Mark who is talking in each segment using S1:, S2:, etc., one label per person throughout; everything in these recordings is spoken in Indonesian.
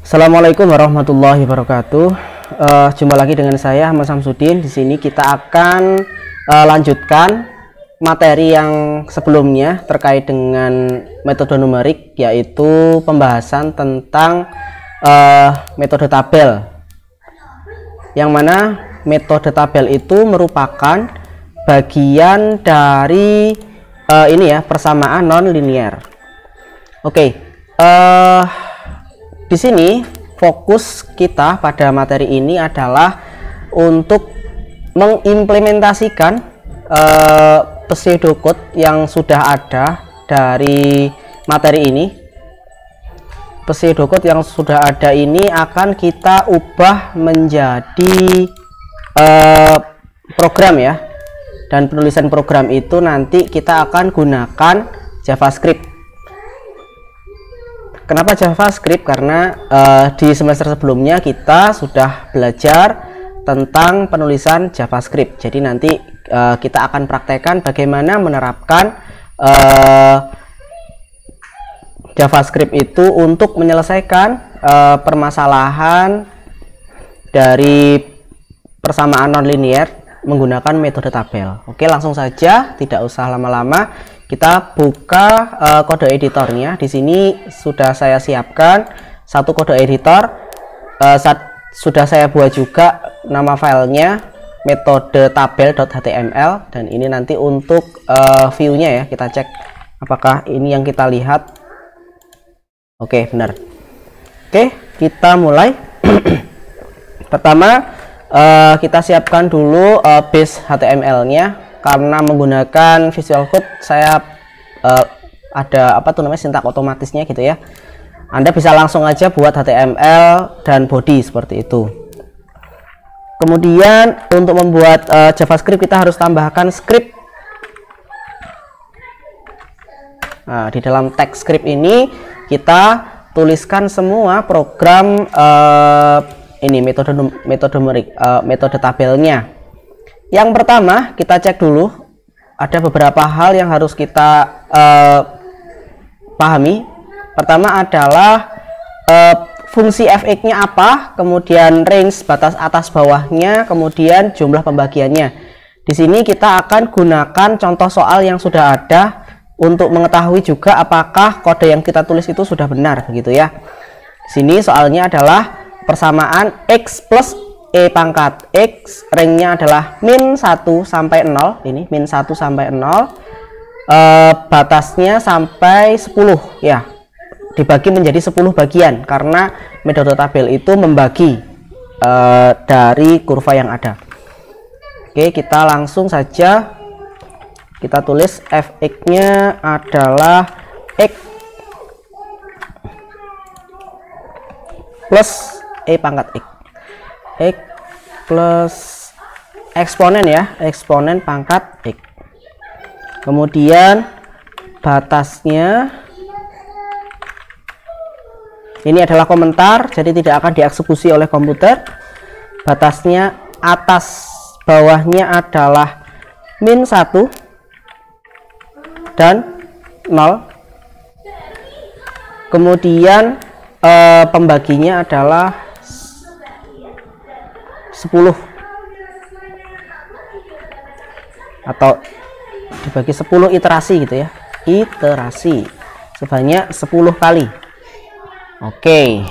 S1: Assalamualaikum warahmatullahi wabarakatuh. Jumpa lagi dengan saya Ahmad Samsudin. Di sini kita akan lanjutkan materi yang sebelumnya terkait dengan metode numerik, yaitu pembahasan tentang metode tabel. Yang mana metode tabel itu merupakan bagian dari persamaan non linear. Oke. Di sini fokus kita pada materi ini adalah untuk mengimplementasikan pseudocode yang sudah ada dari materi ini. Pseudocode yang sudah ada ini akan kita ubah menjadi program ya, dan penulisan program itu nanti kita akan gunakan JavaScript. Kenapa JavaScript? Karena di semester sebelumnya kita sudah belajar tentang penulisan JavaScript. Jadi nanti kita akan praktekkan bagaimana menerapkan JavaScript itu untuk menyelesaikan permasalahan dari persamaan nonlinear menggunakan metode tabel. Oke, langsung saja, tidak usah lama-lama. Kita buka kode editornya. Di sini sudah saya siapkan satu kode editor. Sudah saya buat juga nama filenya metode tabel.html, dan ini nanti untuk view-nya ya. Kita cek apakah ini yang kita lihat. Oke, benar. Oke, kita mulai. Pertama kita siapkan dulu base HTML-nya. Karena menggunakan Visual Code, saya ada sintak otomatisnya gitu ya. Anda bisa langsung aja buat HTML dan body seperti itu. Kemudian untuk membuat JavaScript kita harus tambahkan script. Nah, di dalam teks script ini kita tuliskan semua program ini metode tabelnya. Yang pertama, kita cek dulu, ada beberapa hal yang harus kita pahami. Pertama adalah fungsi fx-nya apa, kemudian range batas atas bawahnya, kemudian jumlah pembagiannya. Di sini kita akan gunakan contoh soal yang sudah ada untuk mengetahui juga apakah kode yang kita tulis itu sudah benar, begitu ya. Sini soalnya adalah persamaan x plus E pangkat X, ringnya adalah min 1 sampai 0, ini min 1 sampai 0, batasnya sampai 10 ya, dibagi menjadi 10 bagian, karena metode tabel itu membagi dari kurva yang ada. Oke, kita langsung saja, kita tulis fx nya adalah X plus E pangkat X plus eksponen ya, eksponen pangkat X. Kemudian batasnya ini adalah komentar, jadi tidak akan dieksekusi oleh komputer. Batasnya atas bawahnya adalah min 1 dan 0. Kemudian pembaginya adalah 10 atau dibagi 10 iterasi gitu ya, iterasi sebanyak 10 kali. Oke,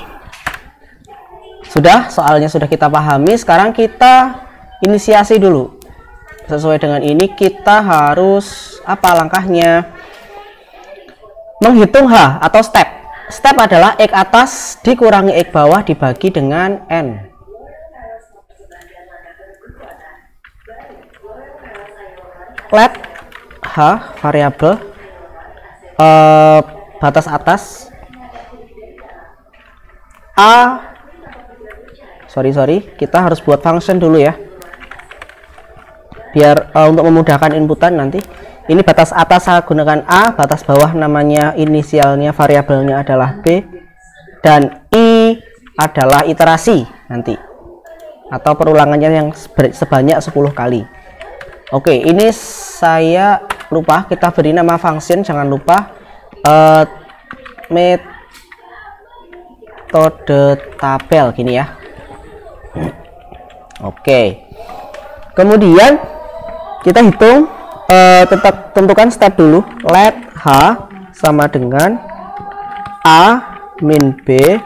S1: soalnya sudah kita pahami. Sekarang kita inisiasi dulu. Sesuai dengan ini kita harus apa langkahnya? Menghitung H atau step adalah X atas dikurangi X bawah dibagi dengan N. Let H variabel batas atas A, kita harus buat function dulu ya, biar untuk memudahkan inputan nanti. Ini batas atas saya gunakan A, batas bawah namanya inisialnya variabelnya adalah B, dan I adalah iterasi nanti atau perulangannya yang sebanyak 10 kali. Oke, ini saya lupa, kita beri nama function, jangan lupa metode metode tabel gini ya. Oke. Kemudian kita hitung, tentukan step dulu. Let H sama dengan A min B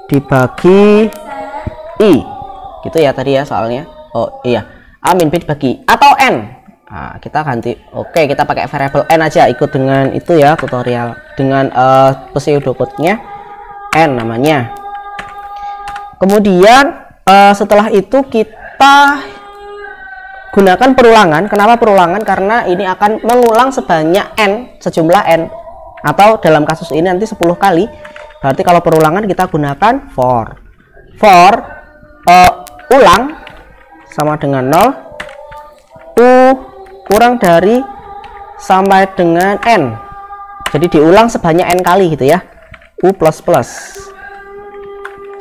S1: dibagi I. Gitu ya tadi ya soalnya. Oh iya, A min B dibagi atau N. Nah, kita ganti. Oke, kita pakai variabel N aja, ikut dengan itu ya tutorial, dengan pseudocode-nya N namanya. Kemudian setelah itu kita gunakan perulangan. Kenapa perulangan? Karena ini akan mengulang sebanyak N, sejumlah N, atau dalam kasus ini nanti 10 kali. Berarti kalau perulangan kita gunakan for ulang sama dengan 0, U kurang dari sampai dengan N, jadi diulang sebanyak N kali gitu ya, U plus plus.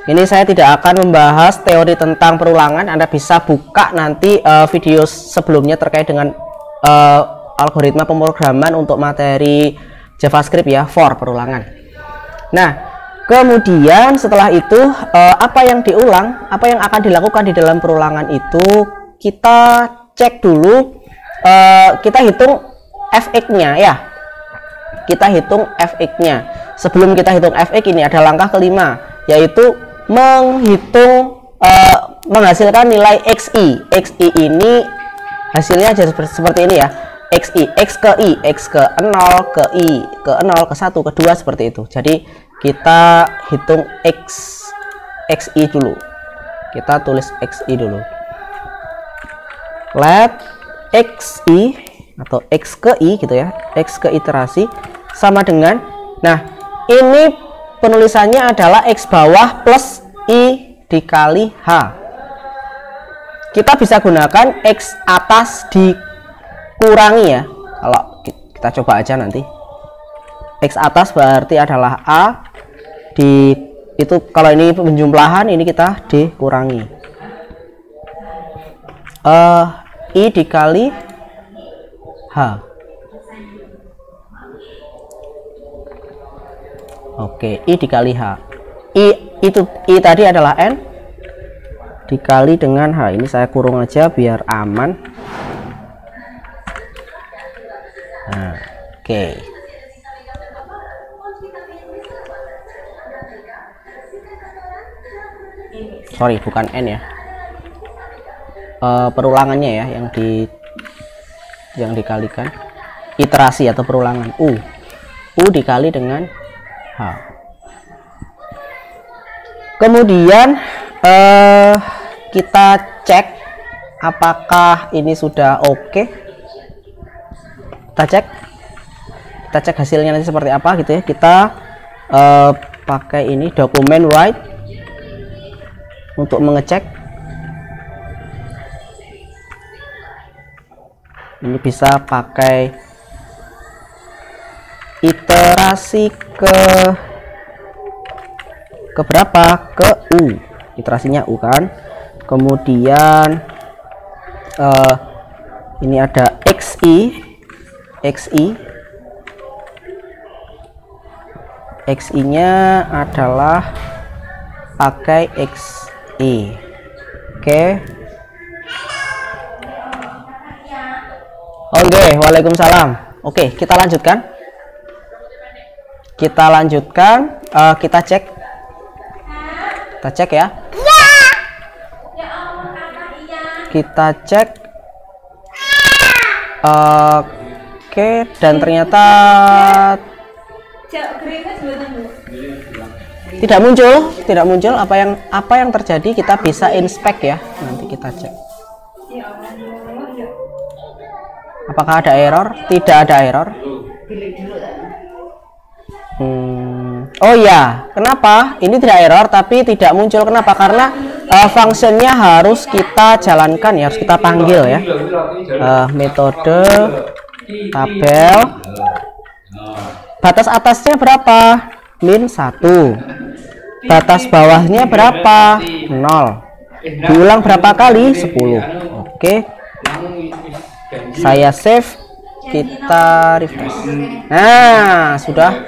S1: Ini saya tidak akan membahas teori tentang perulangan. Anda bisa buka nanti video sebelumnya terkait dengan algoritma pemrograman untuk materi JavaScript ya, for perulangan. Nah, kemudian setelah itu apa yang diulang, apa yang akan dilakukan di dalam perulangan itu kita cek dulu. Kita hitung fx-nya ya. Kita hitung fx-nya. Sebelum kita hitung fx, ini ada langkah kelima, yaitu menghitung menghasilkan nilai xi. Xi ini hasilnya jadi seperti ini ya. Xi, x ke i, x ke 0, ke i, ke 0, ke 1, ke 2 seperti itu. Jadi kita hitung xi dulu. Kita tulis xi dulu. Let xi atau x ke i gitu ya, x ke iterasi sama dengan, nah ini penulisannya adalah x bawah plus i dikali h. Kita bisa gunakan x atas dikurangi ya. Kalau kita coba aja nanti, x atas berarti adalah a di itu, kalau ini penjumlahan ini kita dikurangi I dikali H. Oke, I dikali H. I tadi adalah N dikali dengan H. Ini saya kurung aja biar aman. Nah, oke. Sorry, bukan N ya. Perulangannya ya yang dikalikan, iterasi atau perulangan, U dikali dengan H. Kemudian kita cek apakah ini sudah oke. Kita cek hasilnya nanti seperti apa gitu ya. Kita pakai ini dokumen write untuk mengecek. Ini bisa pakai iterasi ke berapa? Ke U. Iterasinya U kan. Kemudian ini ada xi nya adalah pakai xi. Oke, waalaikumsalam. Oke, kita lanjutkan. Kita cek ya. Kita cek. Oke, dan ternyata tidak muncul apa yang terjadi. Kita bisa inspect ya, nanti kita cek apakah ada error. Tidak ada error. Oh ya, kenapa ini tidak error tapi tidak muncul? Kenapa? Karena fungsinya harus kita jalankan ya, harus kita panggil ya. Metode tabel, batas atasnya berapa? Min 1. Batas bawahnya berapa? 0. Diulang berapa kali? 10. Oke, saya save, kita refresh. Nah, sudah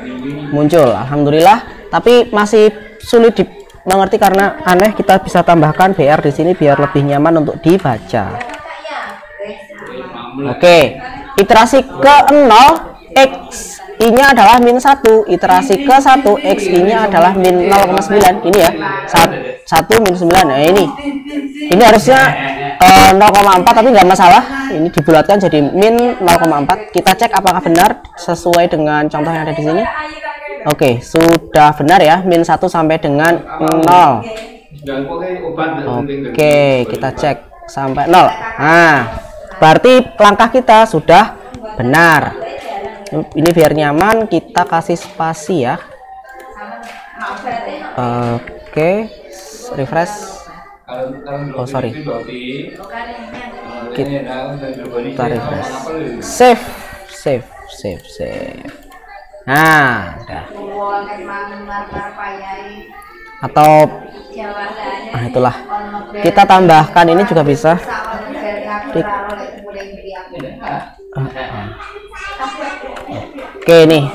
S1: muncul, alhamdulillah. Tapi masih sulit mengerti karena aneh, kita bisa tambahkan BR di sini biar lebih nyaman untuk dibaca. Oke, iterasi ke 0 X I-nya adalah min 1, iterasi ke 1 X I-nya adalah min 0,9. Ini ya, 1 min 9. Nah ini harusnya 0,4 tapi nggak masalah, ini dibulatkan jadi min 0,4. Kita cek apakah benar sesuai dengan contoh yang ada di sini. Oke, sudah benar ya, min 1 sampai dengan 0. Oke, kita cek sampai 0. Nah, berarti langkah kita sudah benar. Ini biar nyaman kita kasih spasi ya. Oke, refresh. Oh sorry, kita refresh. Save. Nah, udah. Atau itulah, kita tambahkan ini juga bisa. Oke nih,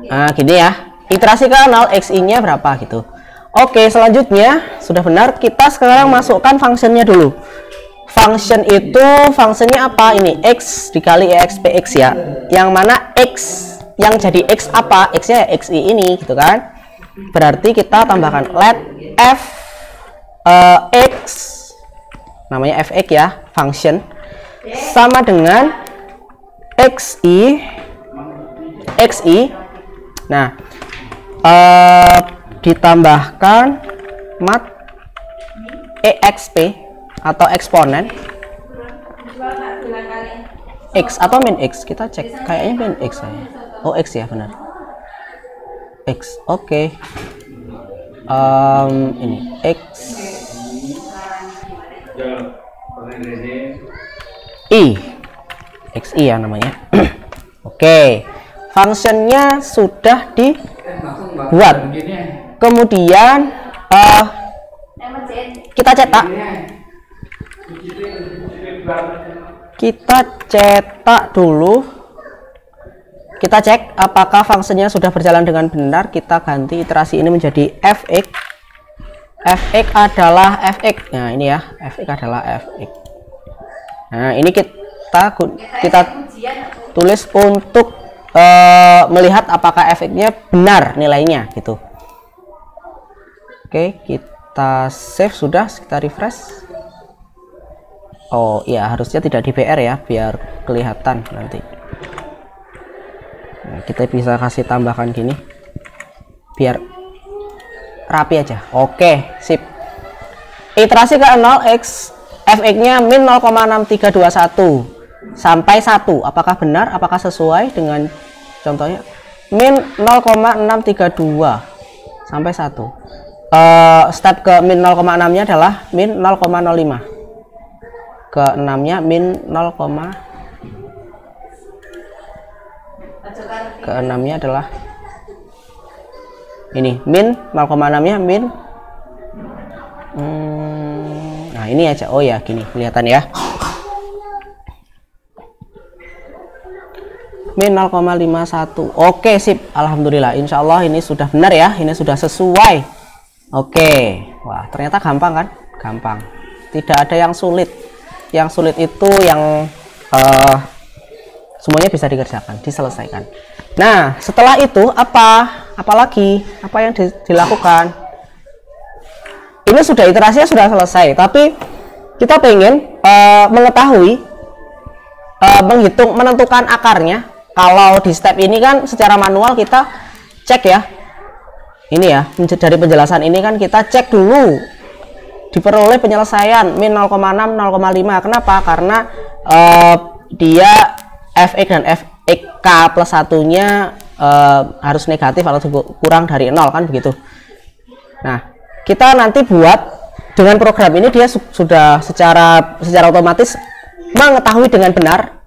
S1: nah gini ya, iterasi ke 0 X I-nya berapa gitu. Oke, selanjutnya sudah benar, kita sekarang masukkan fungsinya dulu. Function itu fungsinya apa? Ini X dikali EXPX ya, yang mana X yang jadi X apa? X-nya ya XI ini gitu kan. Berarti kita tambahkan let f X, namanya fx ya, function, sama dengan XI. Nah, ditambahkan mat EXP atau eksponen X atau min X. Kita cek, kayaknya min X saya. Oh X ya, benar X. Oke. Ini X XI ya namanya. Oke, fungsinya sudah dibuat. Kemudian kita cetak. Kita cetak dulu. Kita cek apakah fungsinya sudah berjalan dengan benar. Kita ganti iterasi ini menjadi fx. Fx adalah fx. Nah ini ya, fx adalah fx. Nah ini kita tulis untuk melihat apakah fx-nya benar nilainya gitu. Oke, kita save sudah, kita refresh. Oh iya, harusnya tidak di BR ya, biar kelihatan nanti. Nah, kita bisa kasih tambahkan gini biar rapi aja. Oke, sip. Iterasi ke 0 X fx-nya min 0,6321 sampai 1. Apakah benar? Apakah sesuai dengan contohnya? Min 0,632 sampai 1. Step ke min 0,6-nya adalah min 0,05. Ke 6-nya min 0, ke 6-nya adalah ini min 0,6-nya min nah ini aja. Oh ya, gini kelihatan ya, min 0,51. Oke sip, alhamdulillah, insya Allah ini sudah benar ya, ini sudah sesuai. Oke, wah ternyata gampang kan, gampang, tidak ada yang sulit. Yang sulit itu yang semuanya bisa dikerjakan, diselesaikan. Nah setelah itu apalagi apa yang dilakukan? Ini sudah iterasinya sudah selesai, tapi kita pengen mengetahui menentukan akarnya. Kalau di step ini kan secara manual kita cek ya, ini ya, dari penjelasan ini kan kita cek dulu diperoleh penyelesaian min 0,6 0,5. Kenapa? Karena dia fx dan fxk plus satunya harus negatif atau kurang dari 0 kan begitu. Nah kita nanti buat dengan program ini, dia sudah secara otomatis mengetahui dengan benar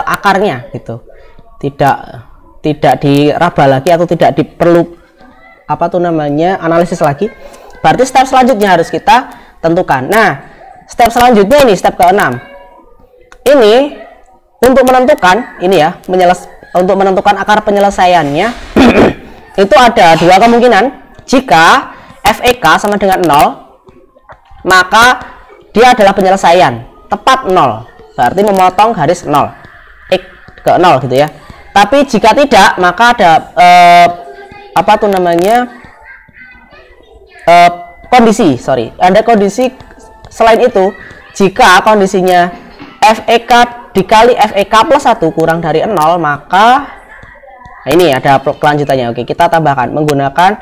S1: akarnya gitu, tidak diraba lagi atau tidak diperlu analisis lagi. Berarti step selanjutnya harus kita tentukan. Nah step selanjutnya ini step ke-6 ini untuk menentukan ini ya, untuk menentukan akar penyelesaiannya itu ada dua kemungkinan. Jika FEK sama dengan 0, maka dia adalah penyelesaian tepat 0, berarti memotong garis 0 X ke 0 gitu ya. Tapi jika tidak, maka ada ada kondisi selain itu. Jika kondisinya FEK dikali FEK plus 1 kurang dari 0, maka nah ini ada kelanjutannya. Oke, kita tambahkan menggunakan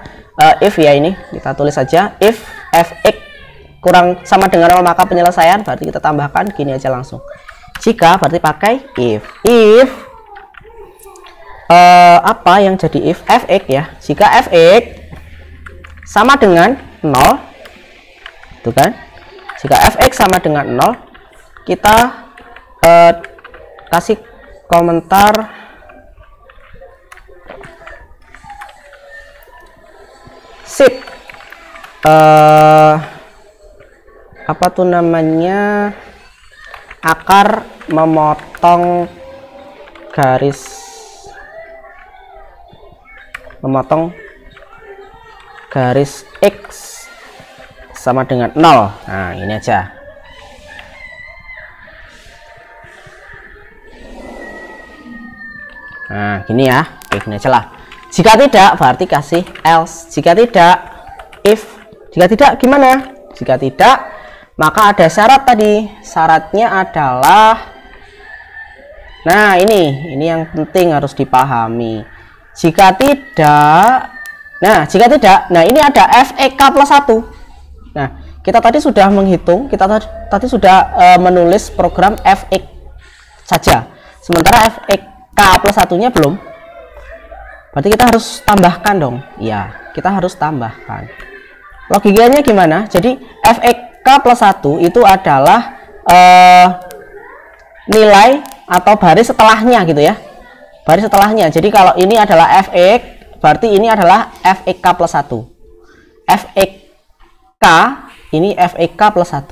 S1: if ya, ini kita tulis saja if FX kurang sama dengan 0 maka penyelesaian, berarti kita tambahkan gini aja langsung. Jika berarti pakai if apa yang jadi if FX ya. Jika FX sama dengan 0 itu kan, jika FX sama dengan 0, kita kasih komentar sip akar memotong garis X sama dengan 0. Nah, ini aja. Nah, gini ya. Oke, gini aja lah. Jika tidak, berarti kasih else. Jika tidak, if. Jika tidak, gimana? Jika tidak, maka ada syarat tadi. Syaratnya adalah, nah ini yang penting harus dipahami. Jika tidak, nah ini ada FEK plus 1. Nah, kita tadi sudah menghitung, kita tadi sudah menulis program FX saja. Sementara FEK plus 1-nya belum. Berarti kita harus tambahkan dong. Iya, kita harus tambahkan. Logikanya gimana? Jadi FEK plus 1 itu adalah nilai atau baris setelahnya gitu ya. Baris setelahnya. Jadi kalau ini adalah FX, berarti ini adalah FEK plus 1. FEK, ini FEK plus 1.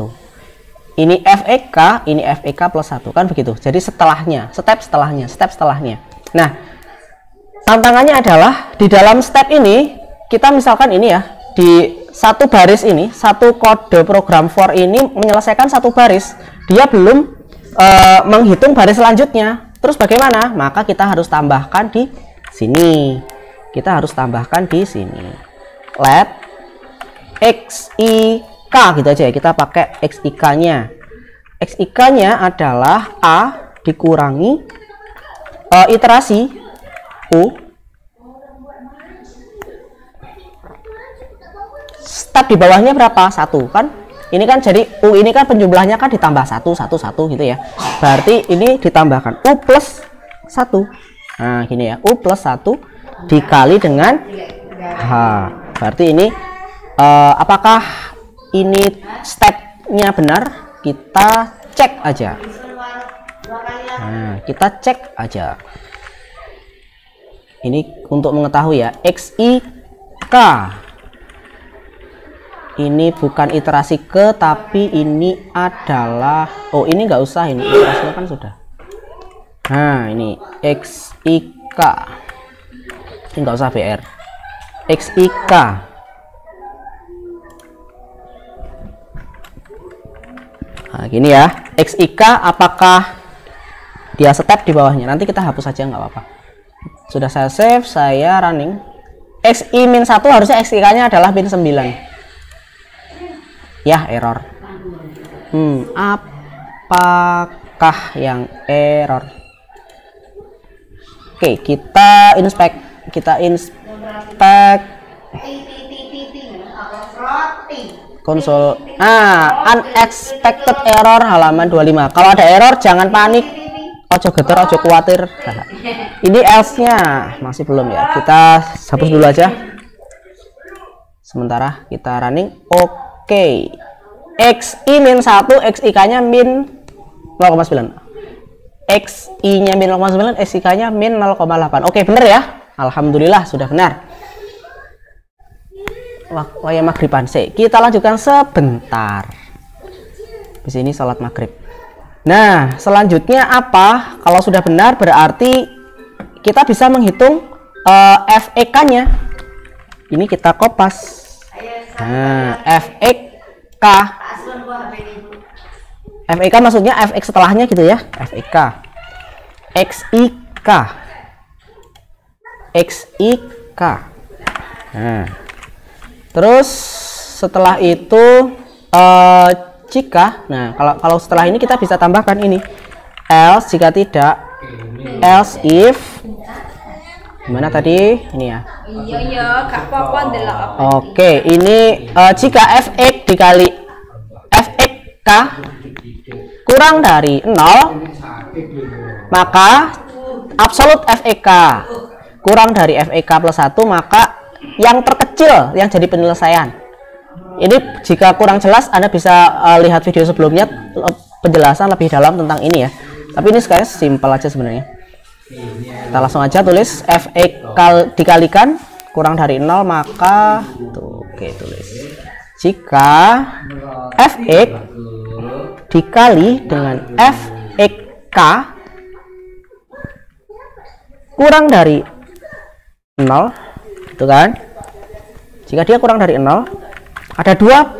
S1: Ini FEK, ini FEK plus 1. Kan begitu. Jadi setelahnya, step setelahnya. Nah, tantangannya adalah di dalam step ini, kita misalkan ini ya, di satu baris ini, satu kode program for ini menyelesaikan satu baris. Dia belum menghitung baris selanjutnya. Terus bagaimana? Maka kita harus tambahkan di sini. Let XIK gitu aja ya. Kita pakai XIK-nya. XIK-nya adalah A dikurangi iterasi U. Step di bawahnya berapa? 1 kan? Ini kan jadi U ini kan penjumlahnya kan ditambah 1 gitu ya. Berarti ini ditambahkan U plus 1. Nah, gini ya. U plus 1 dikali dengan H. Berarti ini apakah ini stepnya benar? Kita cek aja. Nah, kita cek aja. Ini untuk mengetahui ya. XIK. Ini bukan iterasi ke, tapi ini adalah, oh ini nggak usah, ini iterasinya kan sudah. Nah, ini XIK. Ini nggak usah BR. XIK. Nah, gini ya. XIK apakah dia step di bawahnya? Nanti kita hapus saja, nggak apa-apa. Sudah saya save, saya running. XI-1 harusnya XIK-nya adalah min 9. Ya, error. Apakah yang error? Oke, kita inspect. Konsol. Unexpected error halaman 25. Kalau ada error jangan panik. Ojo geter, ojo khawatir. Ini else-nya masih belum ya. Kita hapus dulu aja. Sementara kita running. Oke. XI-1, XIK-nya min 0,9. XI-nya min 0,9, XIK-nya min 0,8. Oke, bener ya? Alhamdulillah sudah benar. Waktu maghriban sih. Kita lanjutkan sebentar. Di sini sholat maghrib. Nah, selanjutnya apa? Kalau sudah benar berarti kita bisa menghitung FEK-nya. Ini kita kopas. H Nah, fx-k. Fx maksudnya fx setelahnya gitu ya. Fx. Xik. Xik. Nah, terus setelah itu jika, nah kalau setelah ini kita bisa tambahkan ini else jika tidak, else if, gimana tadi ini ya.
S2: Iya gak apa-apa ndelok apa.
S1: Oke, ini jika fx dikali fx-k kurang dari 0, maka absolut fx-k kurang dari fx-k plus 1, maka yang terkecil yang jadi penyelesaian. Ini jika kurang jelas Anda bisa lihat video sebelumnya penjelasan lebih dalam tentang ini ya. Tapi ini sekarang simpel aja sebenarnya. Kita langsung aja tulis fx dikalikan kurang dari 0, maka tuh, oke, tulis jika fx dikali dengan fx-k kurang dari 0, itu kan, jika dia kurang dari 0, ada dua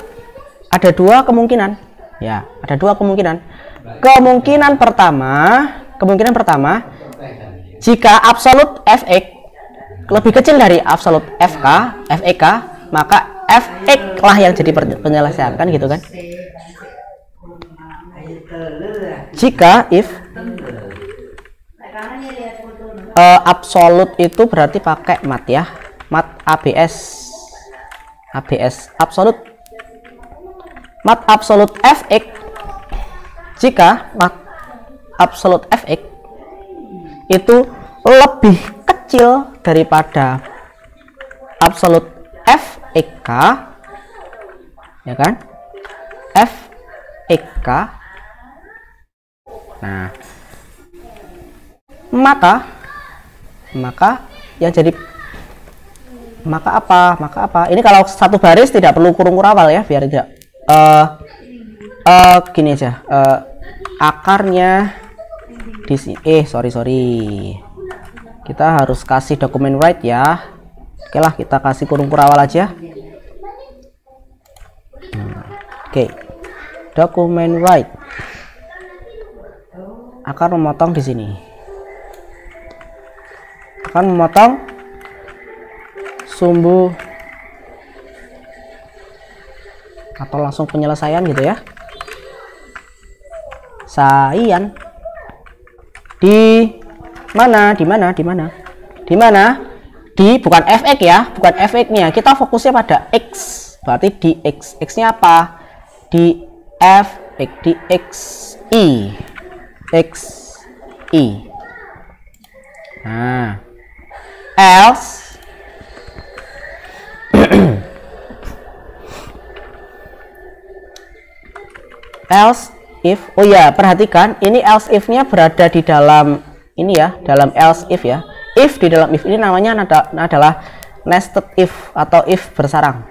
S1: kemungkinan ya, ada dua kemungkinan. Kemungkinan pertama, jika absolut fx lebih kecil dari absolut fk, maka fx lah yang jadi penyelesaian, kan gitu kan. Jika if absolut itu berarti pakai mat ya, mat abs absolut, mat absolut fx. Jika mat absolut fx itu lebih kecil daripada absolut fx-k, ya kan, fx-k, nah maka yang jadi maka apa ini kalau satu baris tidak perlu kurung kurawal ya, biar tidak gini aja, akarnya di sini, sorry kita harus kasih dokumen write ya. Oke lah, kita kasih kurung kurawal aja. Oke, dokumen write, akar memotong di sini, akan memotong sumbu atau langsung penyelesaian gitu ya. Saian di mana di bukan fx ya, bukan fx-nya, kita fokusnya pada x, berarti di x-nya apa, di fx, di xi. Nah, else else if, oh ya, perhatikan ini else if-nya berada di dalam ini ya, dalam else if ya. If di dalam if ini namanya adalah nested if atau if bersarang.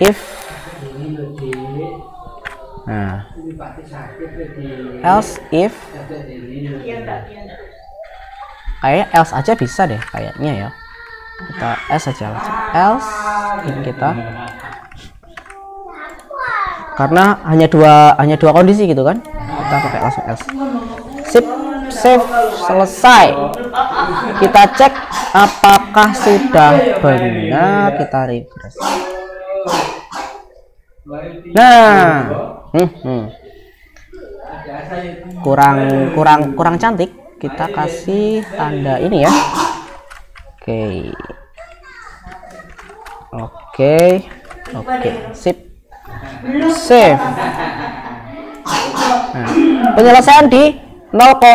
S1: If, nah, else if, kayak else aja bisa deh kayaknya ya. Kita else aja, else ini kita, karena hanya dua kondisi gitu kan, kita pakai langsung else. Sip, save, selesai. Kita cek apakah sudah benar, kita refresh. Nah, kurang cantik, kita kasih tanda ini ya. Oke, sip, save. Nah, penyelesaian di 0,6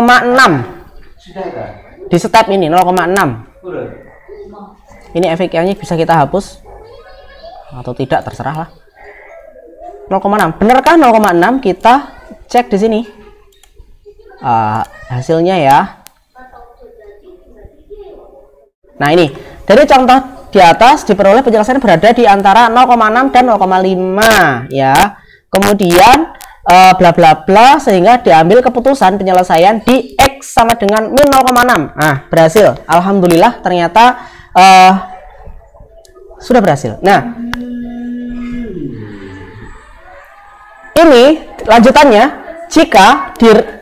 S1: di step ini 0,6. Ini efeknya bisa kita hapus atau tidak, terserah lah. 0,6 benarkah 0,6? Kita cek di sini hasilnya ya. Nah, ini dari contoh di atas diperoleh penyelesaian berada di antara 0,6 dan 0,5 ya. Kemudian bla bla bla sehingga diambil keputusan penyelesaian di X sama dengan min 0,6. Nah, berhasil. Alhamdulillah, ternyata Sudah berhasil. Nah, ini lanjutannya, jika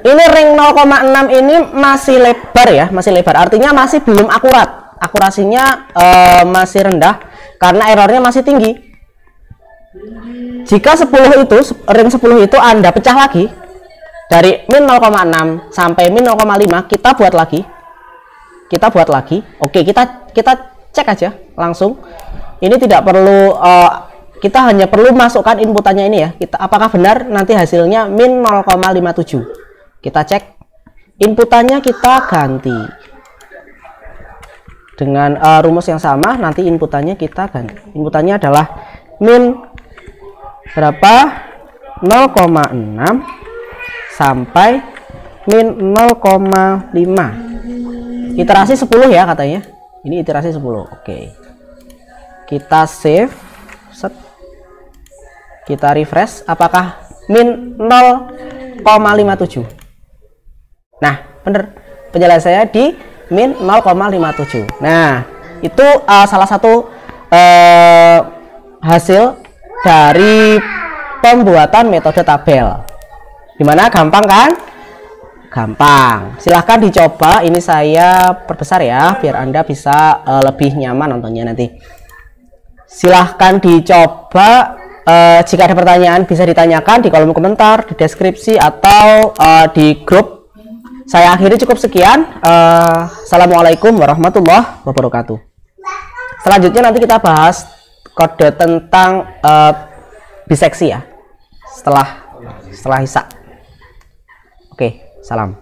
S1: ini ring 0,6 ini masih lebar ya, masih lebar, artinya masih belum akurat, akurasinya masih rendah karena errornya masih tinggi. Jika 10 itu, ring 10 itu Anda pecah lagi dari min 0,6 sampai min 0,5, kita buat lagi. Oke, kita cek aja langsung. Ini tidak perlu kita hanya perlu masukkan inputannya ini ya. Apakah benar nanti hasilnya min 0,57. Kita cek inputannya, kita ganti dengan rumus yang sama. Nanti inputannya kita ganti. Inputannya adalah min berapa? 0,6 sampai min 0,5. Iterasi 10 ya katanya. Ini iterasi 10. Oke. Kita save. Set. Kita refresh. Apakah min 0,57? Nah, bener. Penjelasannya di min 0,57. Nah, itu salah satu hasil dari pembuatan metode tabel. Dimana gampang kan? Gampang. Silahkan dicoba. Ini saya perbesar ya, biar Anda bisa lebih nyaman nontonnya nanti. Silahkan dicoba. Jika ada pertanyaan bisa ditanyakan di kolom komentar, di deskripsi, atau di grup. Saya akhiri cukup sekian. Assalamualaikum warahmatullahi wabarakatuh. Selanjutnya nanti kita bahas kode tentang biseksi ya, setelah Isya. Oke, salam.